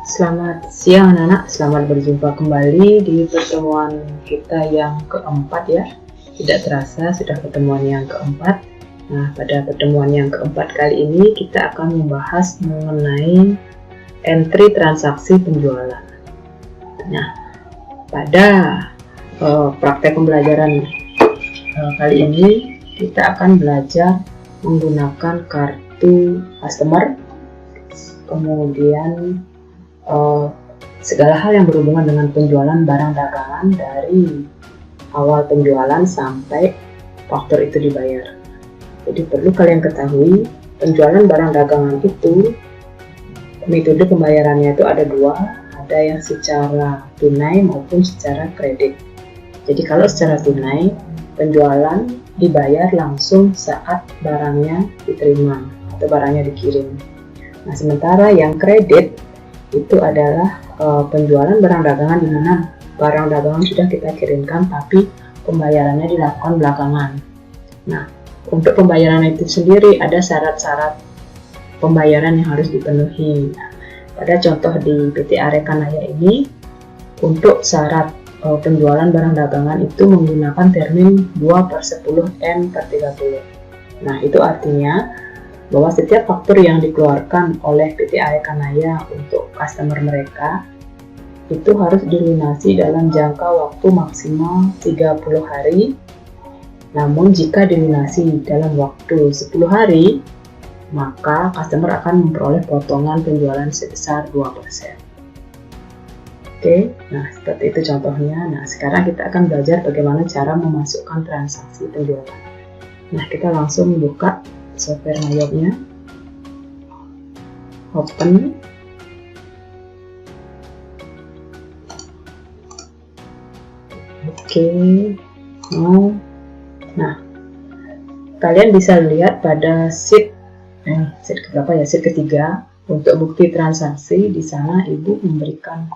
Selamat siang anak-anak, selamat berjumpa kembali di pertemuan kita yang keempat ya. Tidak terasa sudah pertemuan yang keempat. Nah, pada pertemuan yang keempat kali ini kita akan membahas mengenai entry transaksi penjualan. Nah, pada praktek pembelajaran kali ini kita akan belajar menggunakan kartu customer, kemudian segala hal yang berhubungan dengan penjualan barang dagangan dari awal penjualan sampai faktur itu dibayar. Jadi perlu kalian ketahui, penjualan barang dagangan itu metode pembayarannya itu ada dua, ada yang secara tunai maupun secara kredit. Jadi kalau secara tunai, penjualan dibayar langsung saat barangnya diterima atau barangnya dikirim. Nah, sementara yang kredit itu adalah penjualan barang dagangan di mana barang dagangan sudah kita kirimkan tapi pembayarannya dilakukan belakangan. Nah, untuk pembayaran itu sendiri ada syarat-syarat pembayaran yang harus dipenuhi. Nah, pada contoh di PT Arekanaya ini, untuk syarat penjualan barang dagangan itu menggunakan termin 2/10M/30. Nah, itu artinya bahwa setiap faktur yang dikeluarkan oleh PT Arekanaya untuk customer mereka itu harus dilunasi dalam jangka waktu maksimal 30 hari. Namun jika dilunasi dalam waktu 10 hari, maka customer akan memperoleh potongan penjualan sebesar 2%. Oke, nah seperti itu contohnya. Nah, sekarang kita akan belajar bagaimana cara memasukkan transaksi penjualan. Nah, kita langsung buka software Mayobnya, open, oke, nah kalian bisa lihat pada sheet berapa ya, sheet ketiga untuk bukti transaksi. Di sana ibu memberikan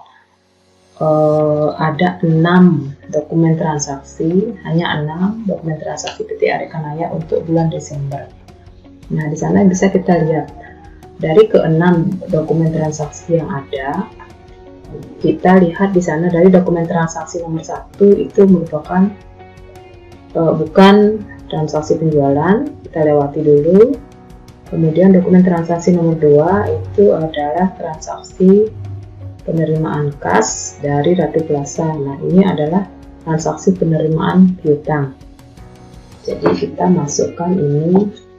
ada 6 dokumen transaksi, hanya 6 dokumen transaksi PT Arekanaya untuk bulan Desember. Nah, di sana bisa kita lihat dari ke-6 dokumen transaksi yang ada. Kita lihat di sana dari dokumen transaksi nomor 1 itu merupakan bukan transaksi penjualan, kita lewati dulu. Kemudian dokumen transaksi nomor 2 itu adalah transaksi penerimaan kas dari Ratu Plaza. Nah, ini adalah transaksi penerimaan piutang. Jadi kita masukkan ini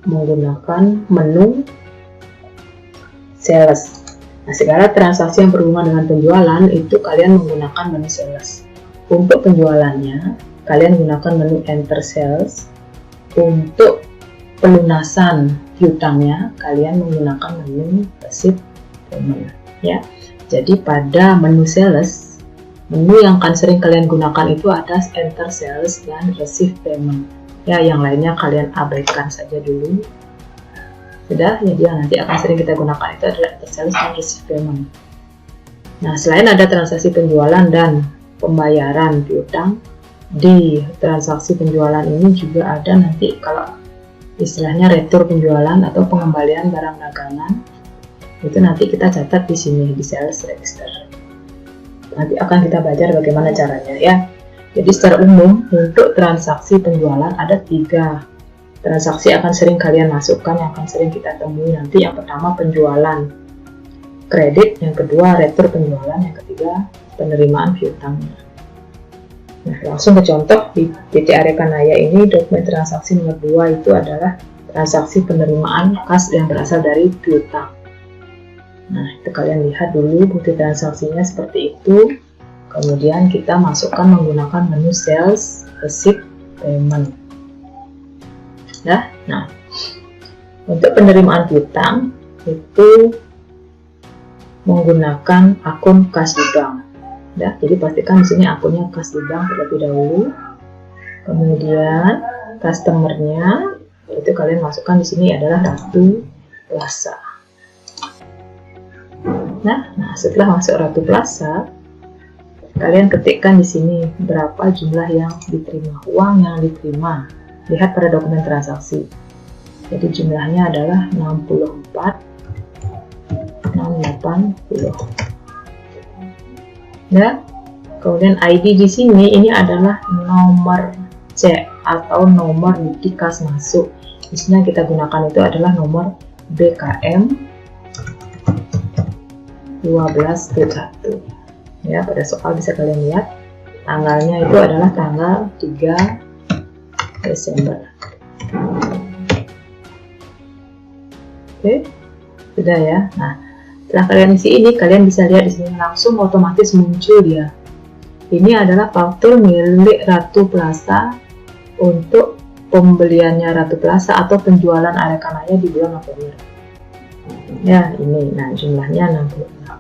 menggunakan menu sales. Nah, segala transaksi yang berhubungan dengan penjualan itu kalian menggunakan menu sales. Untuk penjualannya, kalian gunakan menu enter sales. Untuk pelunasan piutangnya, kalian menggunakan menu receipt payment. Ya, jadi pada menu sales, menu yang akan sering kalian gunakan itu ada enter sales dan receipt payment. Ya, yang lainnya kalian abaikan saja dulu. Sudah, jadi nanti akan sering kita gunakan itu adalah enter sales dan receipt payment. Nah, selain ada transaksi penjualan dan pembayaran piutang, di transaksi penjualan ini juga ada nanti kalau istilahnya retur penjualan atau pengembalian barang dagangan. Itu nanti kita catat di sini di sales register. Nanti akan kita belajar bagaimana caranya ya. Jadi secara umum untuk transaksi penjualan ada 3 transaksi akan sering kalian masukkan, yang akan sering kita temui nanti. Yang pertama penjualan kredit, yang kedua retur penjualan, yang ketiga penerimaan piutangnya. Nah, langsung ke contoh di PT Arekanaya ini, dokumen transaksi nomor 2 itu adalah transaksi penerimaan kas yang berasal dari piutang. Nah, itu kalian lihat dulu bukti transaksinya seperti itu. Kemudian kita masukkan menggunakan menu sales, receipt, payment. Nah, untuk penerimaan piutang itu menggunakan akun kas di bank. Ya, jadi pastikan di sini akunnya kas di bank terlebih dahulu. Kemudian customernya itu kalian masukkan di sini adalah Ratu Plaza. Nah, setelah masuk Ratu Plaza, kalian ketikkan di sini berapa jumlah yang diterima, uang yang diterima. Lihat pada dokumen transaksi. Jadi jumlahnya adalah 64 680. Ya. Kemudian ID di sini ini adalah nomor C atau nomor di kas masuk. Di sini yang kita gunakan itu adalah nomor BKM 12.1. Ya, pada soal bisa kalian lihat tanggalnya itu adalah tanggal 3 Desember. Oke, sudah ya. Nah, setelah kalian isi ini, kalian bisa lihat di sini langsung otomatis muncul dia. Ini adalah faktur milik Ratu Plaza untuk pembeliannya Ratu Plaza atau penjualan Arekanaya di bulan November. Ya, ini. Nah, jumlahnya 66.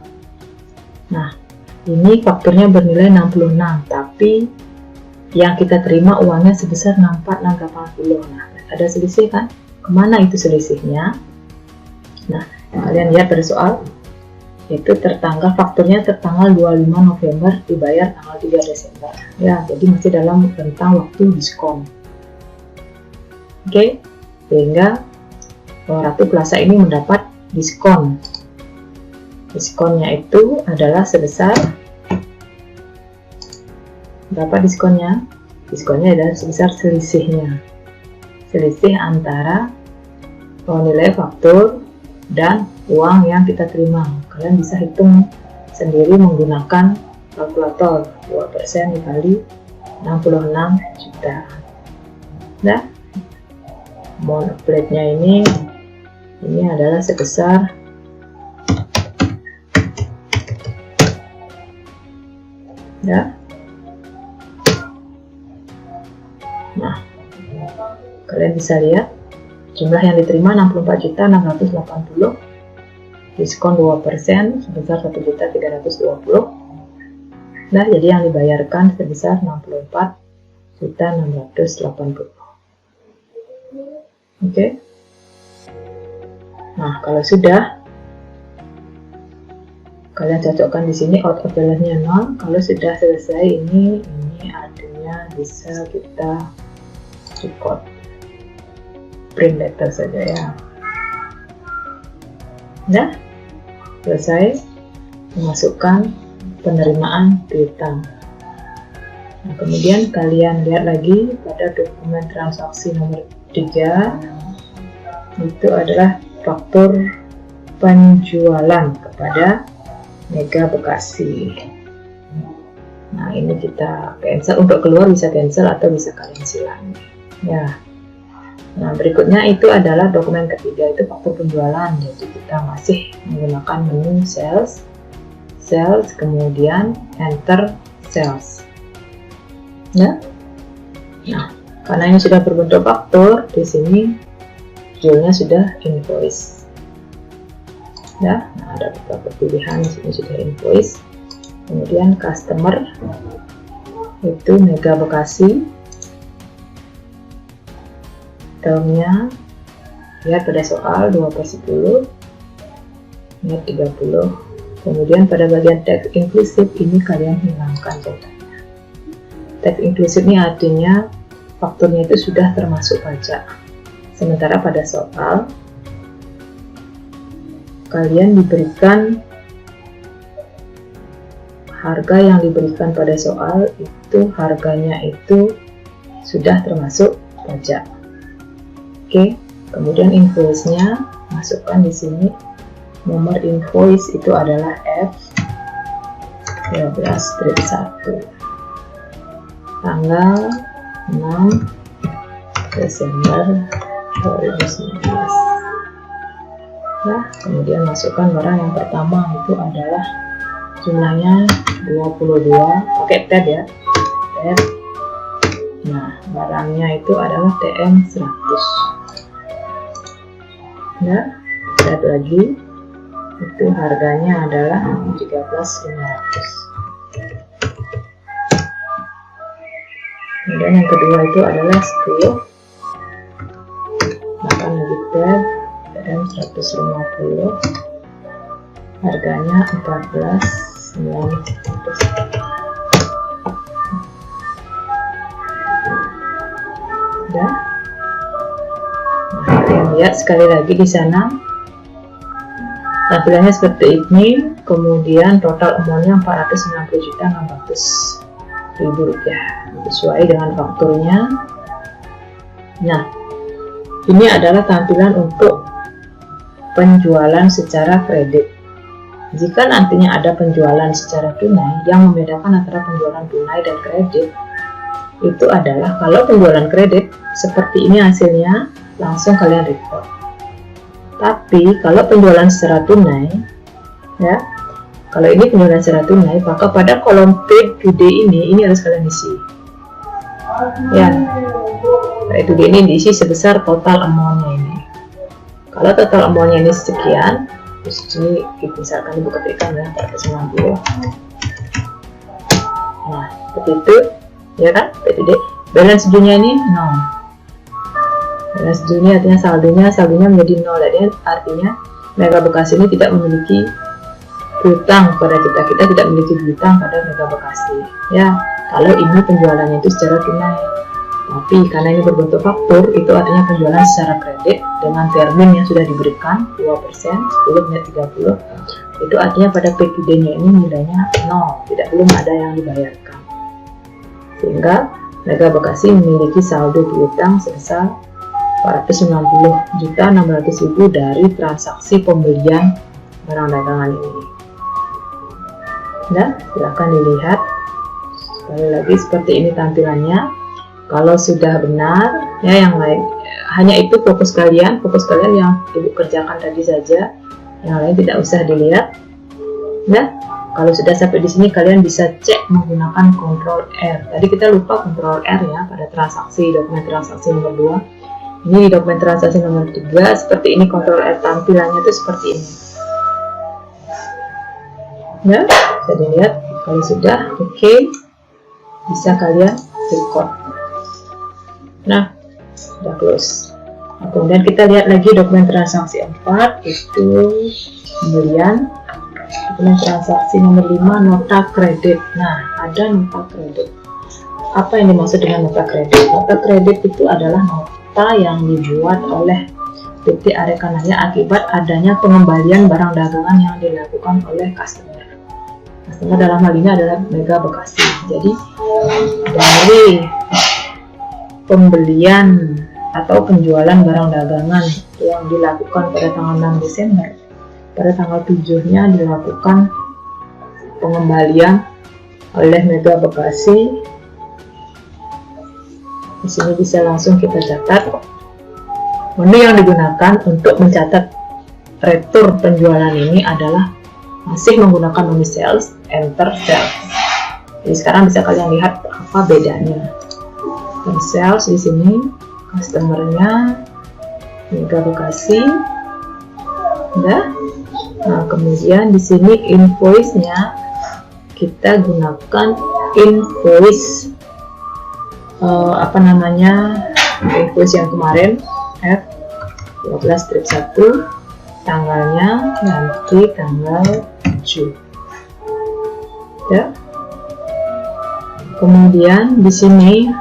Nah, ini fakturnya bernilai 66, tapi yang kita terima uangnya sebesar 64.680. Nah, ada selisih kan? Kemana itu selisihnya? Nah, kalian lihat pada soal itu fakturnya tertanggal 25 November dibayar tanggal 3 Desember. Ya, jadi masih dalam rentang waktu diskon. Oke, sehingga Ratu Plaza ini mendapat diskon. Diskonnya itu adalah sebesar berapa diskonnya? Diskonnya adalah sebesar selisihnya. Selisih antara nilai faktur dan uang yang kita terima. Kalian bisa hitung sendiri menggunakan kalkulator. 2% dikali 66 juta. Nah, amount plate-nya ini adalah sebesar ya. Nah, kalian bisa lihat jumlah yang diterima 64.680, diskon 2% sebesar 1.320. Nah, jadi yang dibayarkan sebesar 64.680. Oke. Nah, kalau sudah, kalian cocokkan di sini out of balance-nya 0. Kalau sudah selesai ini artinya bisa kita record. Print letter saja ya. Nah, selesai memasukkan penerimaan piutang. Nah, kemudian kalian lihat lagi pada dokumen transaksi nomor 3, itu adalah faktur penjualan kepada Mega Bekasi. Nah, ini kita cancel. Untuk keluar bisa cancel atau bisa kalian silang ya. Nah, berikutnya itu adalah dokumen ketiga, itu faktur penjualan. Jadi kita masih menggunakan menu sales, kemudian enter sales. Ya. Nah, karena ini sudah berbentuk faktur, di sini judulnya sudah invoice. Ya, nah ada beberapa pilihan di sini sudah invoice. Kemudian customer itu Mega Bekasi. Termnya lihat pada soal 2/10, lihat 30. Kemudian pada bagian teks inklusif ini kalian hilangkan contohnya. Teks inklusif ini artinya fakturnya itu sudah termasuk pajak. Sementara pada soal kalian diberikan harga yang diberikan pada soal itu harganya itu sudah termasuk pajak. Oke, kemudian invoice-nya masukkan di sini. Nomor invoice itu adalah F13-1. Tanggal 6 Desember 2019. Nah, kemudian masukkan barang yang pertama itu adalah jumlahnya 22, pakai tab ya. Tab. Nah, barangnya itu adalah TM 100. Nah, tab lagi. Itu harganya adalah 13.500. Kemudian yang kedua itu adalah 10. Makan lagi tab TM 150. Harganya 14.900. Udah. Nah, kalian lihat sekali lagi di sana Tampilannya seperti ini. Kemudian total amountnya 490.600.000 rupiah sesuai dengan fakturnya. Nah, ini adalah tampilan untuk penjualan secara kredit. Jika nantinya ada penjualan secara tunai, yang membedakan antara penjualan tunai dan kredit itu adalah kalau penjualan kredit seperti ini hasilnya, langsung kalian record. Tapi kalau penjualan secara tunai, ya, kalau ini penjualan secara tunai, maka pada kolom paid today ini harus kalian isi. Ya, paid today ini diisi sebesar total amountnya ini. Kalau total amountnya ini sekian, terus ini misalkan ibu ketikkan ya 490. Nah, seperti itu, ya kan? Paid today. Balance dunia ini 0. Balance dunia artinya saldonya menjadi 0. Jadi artinya Mega Bekasi ini tidak memiliki hutang pada kita tidak memiliki hutang pada Mega Bekasi. Ya, kalau ini penjualannya itu secara tunai. Tapi karena ini berbentuk faktur, itu artinya penjualan secara kredit dengan termin yang sudah diberikan 2%, 10 menit 30. Itu artinya pada paid today-nya ini nilainya 0, tidak belum ada yang dibayarkan. Sehingga Mega Bekasi memiliki saldo piutang sebesar 490.600.000 dari transaksi pembelian barang dagangan ini. Nah, silahkan dilihat sekali lagi seperti ini tampilannya. Kalau sudah benar, ya yang lain hanya itu fokus kalian yang ibu kerjakan tadi saja, yang lain tidak usah dilihat. Nah, kalau sudah sampai di sini kalian bisa cek menggunakan Ctrl R. Tadi kita lupa Ctrl R ya pada transaksi dokumen transaksi nomor 2. Ini di dokumen transaksi nomor 3 seperti ini, Ctrl R, tampilannya itu seperti ini. Ya, bisa dilihat. Kalau sudah oke, bisa kalian record. Nah, sudah close. Nah, kemudian kita lihat lagi dokumen transaksi 4, itu pembelian. Dokumen transaksi nomor 5, nota kredit. Nah, ada nota kredit. Apa yang dimaksud dengan nota kredit? Nota kredit itu adalah nota yang dibuat oleh PT Arekanaya akibat adanya pengembalian barang dagangan yang dilakukan oleh customer. Customer dalam hal ini adalah Mega Bekasi. Jadi dari pembelian atau penjualan barang dagangan yang dilakukan pada tanggal 6 Desember, pada tanggal 7-nya dilakukan pengembalian oleh Mega Bekasi. Di sini bisa langsung kita catat. Menu yang digunakan untuk mencatat retur penjualan ini adalah masih menggunakan menu sales, enter sales. Jadi sekarang bisa kalian lihat apa bedanya. Sales di sini customernya Mega Bekasi, ya. Nah, kemudian di sini invoice-nya kita gunakan invoice invoice yang kemarin F12-1, tanggalnya nanti tanggal 7 ya. Kemudian di sini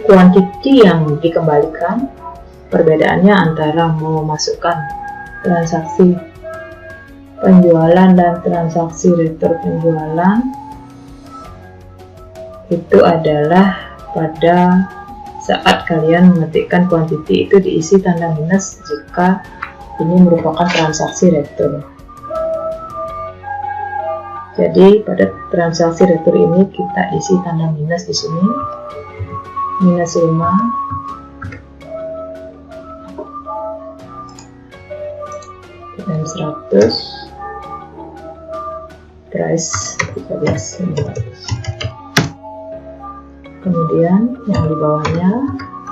quantity yang dikembalikan, perbedaannya antara memasukkan transaksi penjualan dan transaksi retur penjualan itu adalah pada saat kalian mengetikkan quantity itu diisi tanda minus jika ini merupakan transaksi retur. Jadi pada transaksi retur ini kita isi tanda minus di sini, minus 5, dan 100, price 13.500. Kemudian yang di bawahnya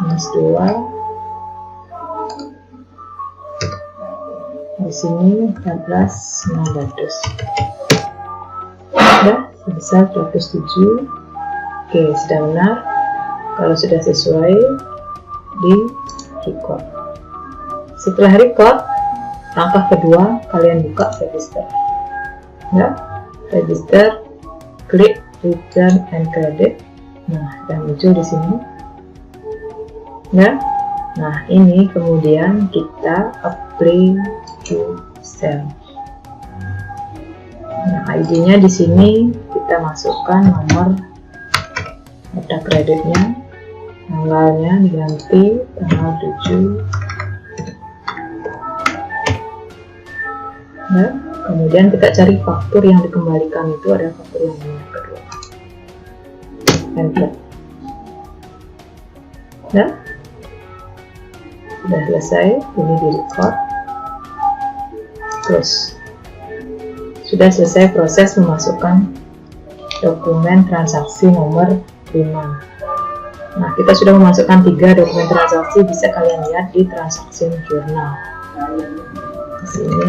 minus 2, di sini 14.900. Sudah sebesar 207. Oke, sudah benar. Kalau sudah sesuai, di record. Setelah record, langkah kedua kalian buka register. Ya, register, klik return and credit. Nah, dan muncul di sini. Ya, Nah, ini kemudian kita apply to sell. Nah, ID-nya di sini kita masukkan nomor data kreditnya, tanggalnya diganti tanggal 7. Nah, kemudian kita cari faktur yang dikembalikan, itu ada faktur yang kedua. Enter. Nah, sudah selesai, ini di record. Close. Sudah selesai proses memasukkan dokumen transaksi nomor 5. Nah, kita sudah memasukkan 3 dokumen transaksi, bisa kalian lihat di transaction journal. Di sini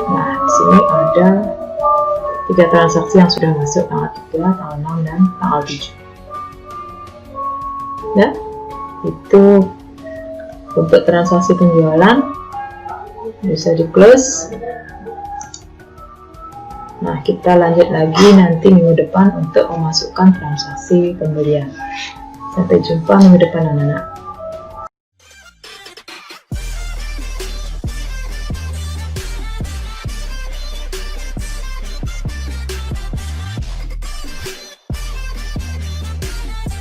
nah, di sini ada 3 transaksi yang sudah masuk, tanggal 3, tanggal 6, dan tanggal 7. Ya, itu untuk transaksi penjualan bisa di close. Nah, kita lanjut lagi nanti minggu depan untuk memasukkan transaksi pembelian. Sampai jumpa minggu depan anak-anak.